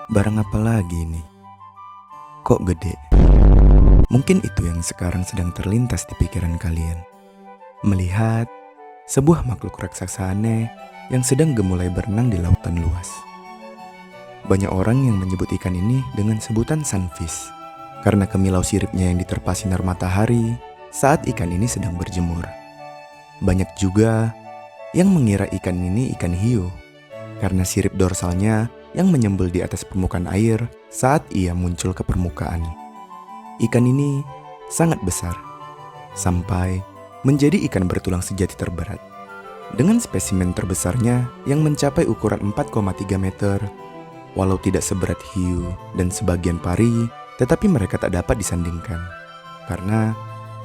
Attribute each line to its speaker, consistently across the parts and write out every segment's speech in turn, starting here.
Speaker 1: Barang apa lagi nih? Kok gede? Mungkin itu yang sekarang sedang terlintas di pikiran kalian. Melihat sebuah makhluk raksasa aneh yang sedang gemulai berenang di lautan luas. Banyak orang yang menyebut ikan ini dengan sebutan sunfish karena kemilau siripnya yang diterpa sinar matahari saat ikan ini sedang berjemur. Banyak juga yang mengira ikan ini ikan hiu karena sirip dorsalnya yang menyembul di atas permukaan air saat ia muncul ke permukaan. Ikan ini sangat besar, sampai menjadi ikan bertulang sejati terberat. Dengan spesimen terbesarnya yang mencapai ukuran 4,3 meter, walau tidak seberat hiu dan sebagian pari, tetapi mereka tak dapat disandingkan, karena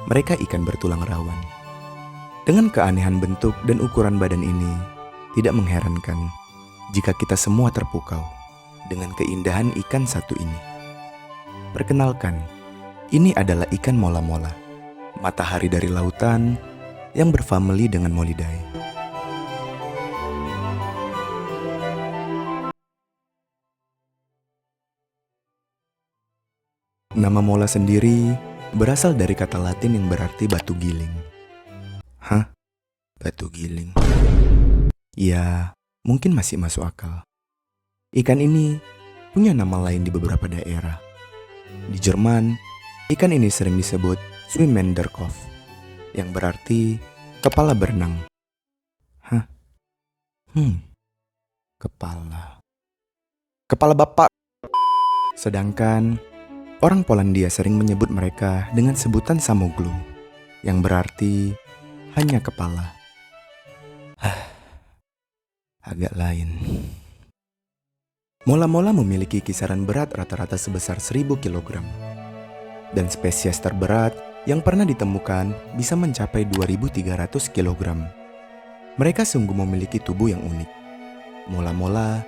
Speaker 1: mereka ikan bertulang rawan. Dengan keanehan bentuk dan ukuran badan ini, tidak mengherankan jika kita semua terpukau dengan keindahan ikan satu ini. Perkenalkan, ini adalah ikan mola-mola, matahari dari lautan yang berfamili dengan Molidae. Nama mola sendiri berasal dari kata Latin yang berarti batu giling. Hah? Batu giling? Ya, mungkin masih masuk akal. Ikan ini punya nama lain di beberapa daerah. Di Jerman, ikan ini sering disebut Schwimmenderkopf, yang berarti kepala berenang. Hah? Kepala bapak. Sedangkan orang Polandia sering menyebut mereka dengan sebutan samoglu, yang berarti hanya kepala. Agak lain. Mola-mola memiliki kisaran berat rata-rata sebesar 1000 kg. Dan spesies terberat yang pernah ditemukan bisa mencapai 2300 kg. Mereka sungguh memiliki tubuh yang unik. Mola-mola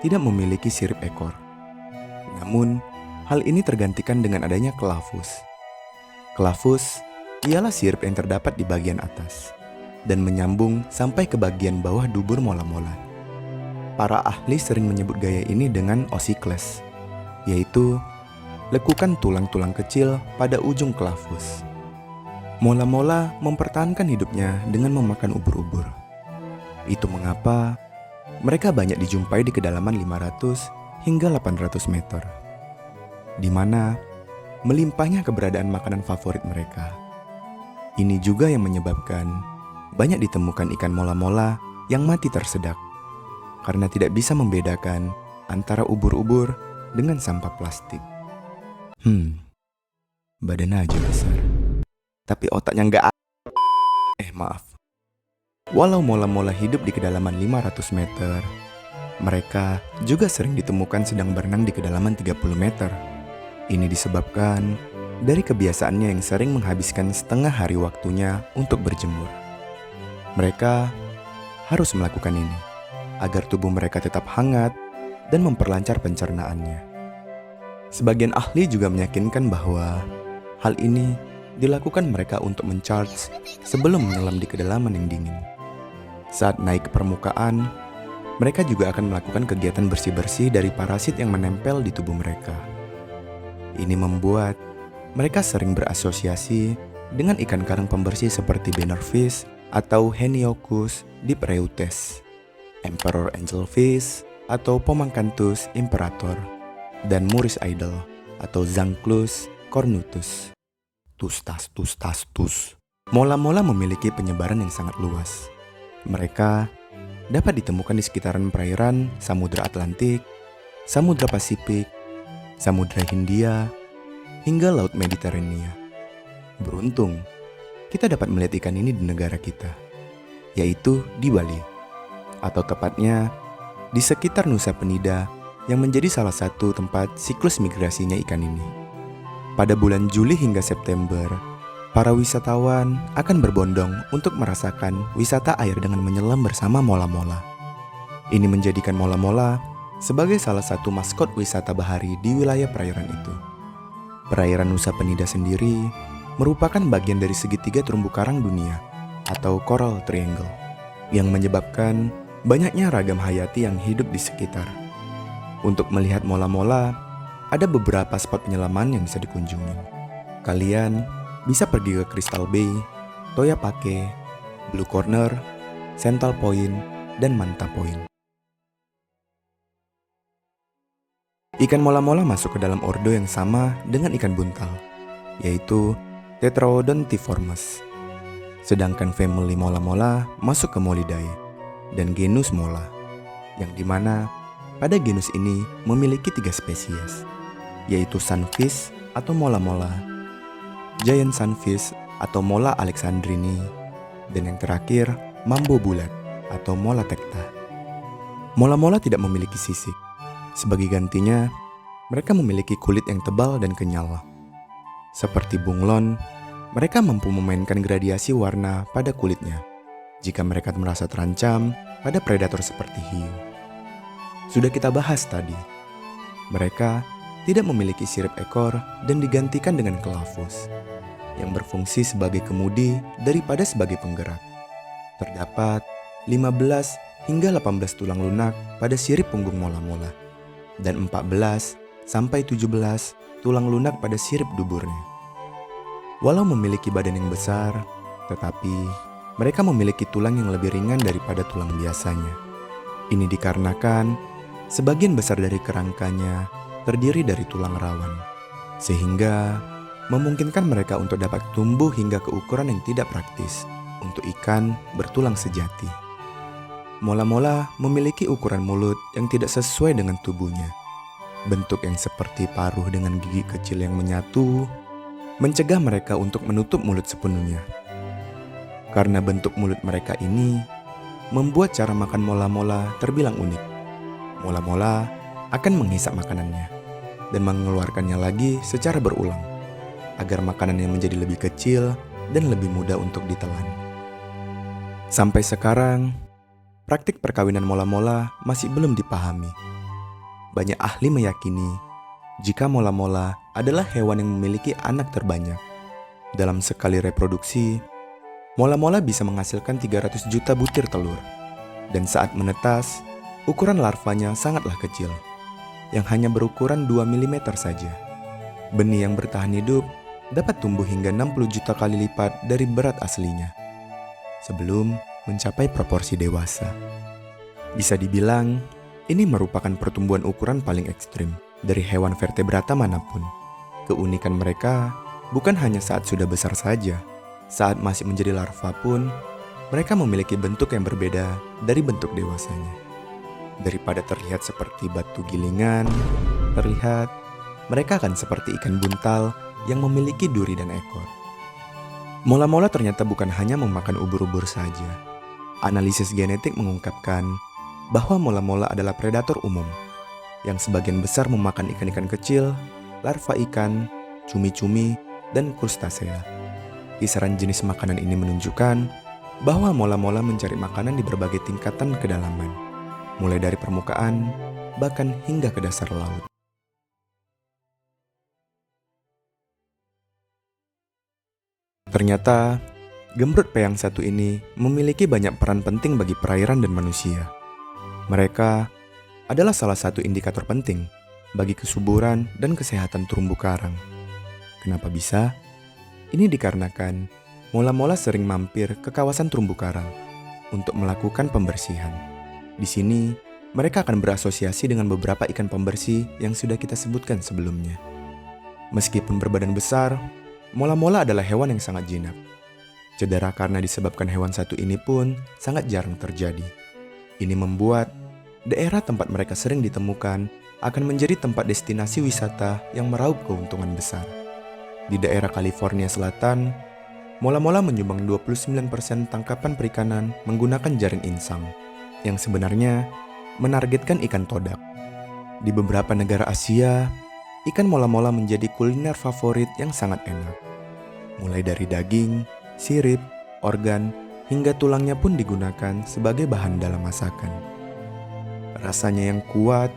Speaker 1: tidak memiliki sirip ekor. Namun, hal ini tergantikan dengan adanya clavus. Clavus ialah sirip yang terdapat di bagian atas dan menyambung sampai ke bagian bawah dubur mola-mola. Para ahli sering menyebut gaya ini dengan ossicle, yaitu lekukan tulang-tulang kecil pada ujung clavus. Mola-mola mempertahankan hidupnya dengan memakan ubur-ubur. Itu mengapa mereka banyak dijumpai di kedalaman 500 hingga 800 meter, di mana melimpahnya keberadaan makanan favorit mereka. Ini juga yang menyebabkan banyak ditemukan ikan mola-mola yang mati tersedak karena tidak bisa membedakan antara ubur-ubur dengan sampah plastik. Badan aja besar, tapi otaknya nggak maaf. Walau mola-mola hidup di kedalaman 500 meter, mereka juga sering ditemukan sedang berenang di kedalaman 30 meter. Ini disebabkan dari kebiasaannya yang sering menghabiskan setengah hari waktunya untuk berjemur. Mereka harus melakukan ini agar tubuh mereka tetap hangat dan memperlancar pencernaannya. Sebagian ahli juga meyakinkan bahwa hal ini dilakukan mereka untuk mencharge sebelum menyelam di kedalaman yang dingin. Saat naik ke permukaan, mereka juga akan melakukan kegiatan bersih-bersih dari parasit yang menempel di tubuh mereka. Ini membuat mereka sering berasosiasi dengan ikan karang pembersih seperti bannerfish atau Heniochus dipreutes, Emperor angelfish atau Pomacanthus imperator, dan Muris idol atau Zanclus cornutus. Tus. Mola-mola memiliki penyebaran yang sangat luas. Mereka dapat ditemukan di sekitaran perairan Samudra Atlantik, Samudra Pasifik, Samudra Hindia, hingga Laut Mediterania. Beruntung, kita dapat melihat ikan ini di negara kita, yaitu di Bali, atau tepatnya di sekitar Nusa Penida yang menjadi salah satu tempat siklus migrasinya ikan ini. Pada bulan Juli hingga September, para wisatawan akan berbondong untuk merasakan wisata air dengan menyelam bersama mola-mola. Ini menjadikan mola-mola sebagai salah satu maskot wisata bahari di wilayah perairan itu. Perairan Nusa Penida sendiri merupakan bagian dari segitiga terumbu karang dunia atau Coral Triangle yang menyebabkan banyaknya ragam hayati yang hidup di sekitar. Untuk melihat mola-mola, ada beberapa spot penyelaman yang bisa dikunjungi. Kalian bisa pergi ke Crystal Bay, Toya Pake, Blue Corner, Central Point, dan Manta Point. Ikan mola-mola masuk ke dalam ordo yang sama dengan ikan buntal, yaitu Tetraodontiformes. Sedangkan family mola-mola masuk ke Molidae dan genus mola, yang dimana pada genus ini memiliki 3 spesies, yaitu sunfish atau mola-mola, giant sunfish atau mola alexandrini, dan yang terakhir mambo bulat atau mola tecta. Mola-mola tidak memiliki sisik. Sebagai gantinya, mereka memiliki kulit yang tebal dan kenyal. Seperti bunglon, mereka mampu memainkan gradiasi warna pada kulitnya jika mereka merasa terancam pada predator seperti hiu. Sudah kita bahas tadi, mereka tidak memiliki sirip ekor dan digantikan dengan klavus, yang berfungsi sebagai kemudi daripada sebagai penggerak. Terdapat 15 hingga 18 tulang lunak pada sirip punggung mola-mola, dan 14 sampai 17 tulang lunak pada sirip duburnya. Walau memiliki badan yang besar, tetapi mereka memiliki tulang yang lebih ringan daripada tulang biasanya. Ini dikarenakan sebagian besar dari kerangkanya terdiri dari tulang rawan, sehingga memungkinkan mereka untuk dapat tumbuh hingga ke ukuran yang tidak praktis untuk ikan bertulang sejati. Mola-mola memiliki ukuran mulut yang tidak sesuai dengan tubuhnya. Bentuk yang seperti paruh dengan gigi kecil yang menyatu mencegah mereka untuk menutup mulut sepenuhnya. Karena bentuk mulut mereka ini membuat cara makan mola-mola terbilang unik. Mola-mola akan menghisap makanannya dan mengeluarkannya lagi secara berulang agar makanannya menjadi lebih kecil dan lebih mudah untuk ditelan. Sampai sekarang, praktik perkawinan mola-mola masih belum dipahami. Banyak ahli meyakini jika mola-mola adalah hewan yang memiliki anak terbanyak. Dalam sekali reproduksi, mola-mola bisa menghasilkan 300 juta butir telur. Dan saat menetas, ukuran larvanya sangatlah kecil, yang hanya berukuran 2 mm saja. Benih yang bertahan hidup dapat tumbuh hingga 60 juta kali lipat dari berat aslinya, sebelum mencapai proporsi dewasa. Bisa dibilang, ini merupakan pertumbuhan ukuran paling ekstrim dari hewan vertebrata manapun. Keunikan mereka bukan hanya saat sudah besar saja. Saat masih menjadi larva pun, mereka memiliki bentuk yang berbeda dari bentuk dewasanya. Daripada terlihat seperti batu gilingan, terlihat mereka akan seperti ikan buntal yang memiliki duri dan ekor. Mola-mola ternyata bukan hanya memakan ubur-ubur saja. Analisis genetik mengungkapkan bahwa mola-mola adalah predator umum, yang sebagian besar memakan ikan-ikan kecil, larva ikan, cumi-cumi, dan krustasea. Kisaran jenis makanan ini menunjukkan bahwa mola-mola mencari makanan di berbagai tingkatan kedalaman, mulai dari permukaan, bahkan hingga ke dasar laut. Ternyata, gemrut peyang satu ini memiliki banyak peran penting bagi perairan dan manusia. Mereka adalah salah satu indikator penting bagi kesuburan dan kesehatan terumbu karang. Kenapa bisa? Ini dikarenakan mola-mola sering mampir ke kawasan terumbu karang untuk melakukan pembersihan. Di sini, mereka akan berasosiasi dengan beberapa ikan pembersih yang sudah kita sebutkan sebelumnya. Meskipun berbadan besar, mola-mola adalah hewan yang sangat jinak. Cedera karena disebabkan hewan satu ini pun sangat jarang terjadi. Ini membuat daerah tempat mereka sering ditemukan akan menjadi tempat destinasi wisata yang meraup keuntungan besar. Di daerah California Selatan, mola-mola menyumbang 29% tangkapan perikanan menggunakan jaring insang, yang sebenarnya menargetkan ikan todak. Di beberapa negara Asia, ikan mola-mola menjadi kuliner favorit yang sangat enak. Mulai dari daging, sirip, organ, hingga tulangnya pun digunakan sebagai bahan dalam masakan. Rasanya yang kuat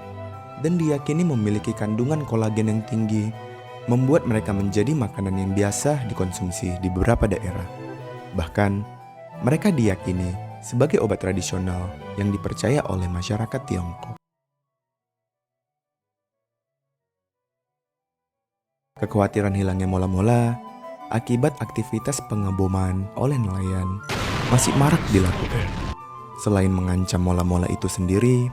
Speaker 1: dan diyakini memiliki kandungan kolagen yang tinggi membuat mereka menjadi makanan yang biasa dikonsumsi di beberapa daerah. Bahkan, mereka diyakini sebagai obat tradisional yang dipercaya oleh masyarakat Tiongkok. Kekhawatiran hilangnya mola-mola akibat aktivitas pengeboman oleh nelayan masih marak dilakukan. Selain mengancam mola-mola itu sendiri,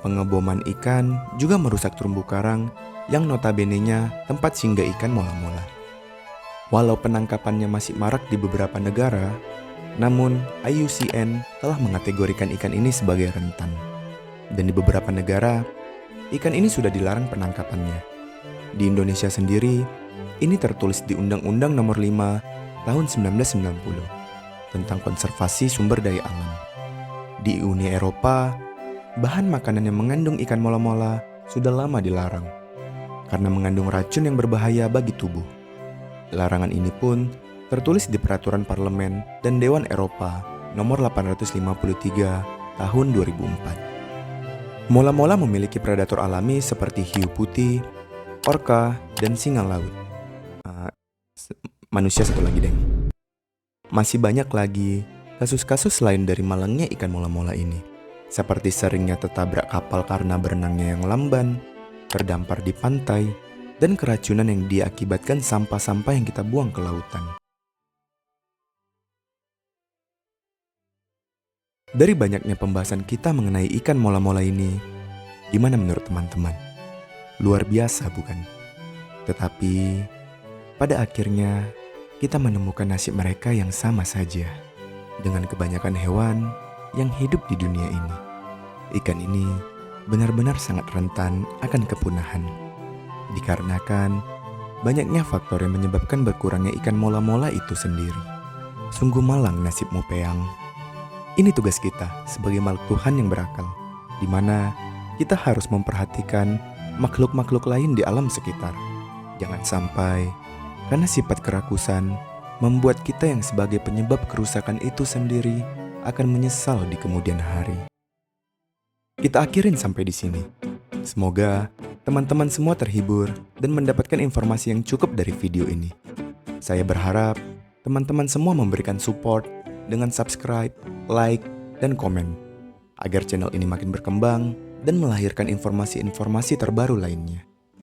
Speaker 1: pengeboman ikan juga merusak terumbu karang yang notabene-nya tempat singgah ikan mola-mola. Walau penangkapannya masih marak di beberapa negara, namun IUCN telah mengategorikan ikan ini sebagai rentan. Dan di beberapa negara, ikan ini sudah dilarang penangkapannya. Di Indonesia sendiri, ini tertulis di Undang-Undang Nomor 5 Tahun 1990 tentang konservasi sumber daya alam. Di Uni Eropa, bahan makanan yang mengandung ikan mola-mola sudah lama dilarang karena mengandung racun yang berbahaya bagi tubuh. Larangan ini pun tertulis di Peraturan Parlemen dan Dewan Eropa Nomor 853 Tahun 2004. Mola-mola memiliki predator alami seperti hiu putih, orca, dan singa laut. Manusia satu lagi, deng. Masih banyak lagi kasus-kasus lain dari malangnya ikan mola-mola ini, seperti seringnya tertabrak kapal karena berenangnya yang lamban, terdampar di pantai, dan keracunan yang diakibatkan sampah-sampah yang kita buang ke lautan. Dari banyaknya pembahasan kita mengenai ikan mola-mola ini, gimana menurut teman-teman? Luar biasa, bukan? Tetapi pada akhirnya kita menemukan nasib mereka yang sama saja dengan kebanyakan hewan yang hidup di dunia ini. Ikan ini benar-benar sangat rentan akan kepunahan, dikarenakan banyaknya faktor yang menyebabkan berkurangnya ikan mola-mola itu sendiri. Sungguh malang nasibmu, Peyang. Ini tugas kita sebagai makhluk Tuhan yang berakal, di mana kita harus memperhatikan makhluk-makhluk lain di alam sekitar. Jangan sampai karena sifat kerakusan membuat kita yang sebagai penyebab kerusakan itu sendiri akan menyesal di kemudian hari. Kita akhirin sampai di sini. Semoga teman-teman semua terhibur dan mendapatkan informasi yang cukup dari video ini. Saya berharap teman-teman semua memberikan support dengan subscribe, like, dan komen agar channel ini makin berkembang dan melahirkan informasi-informasi terbaru lainnya.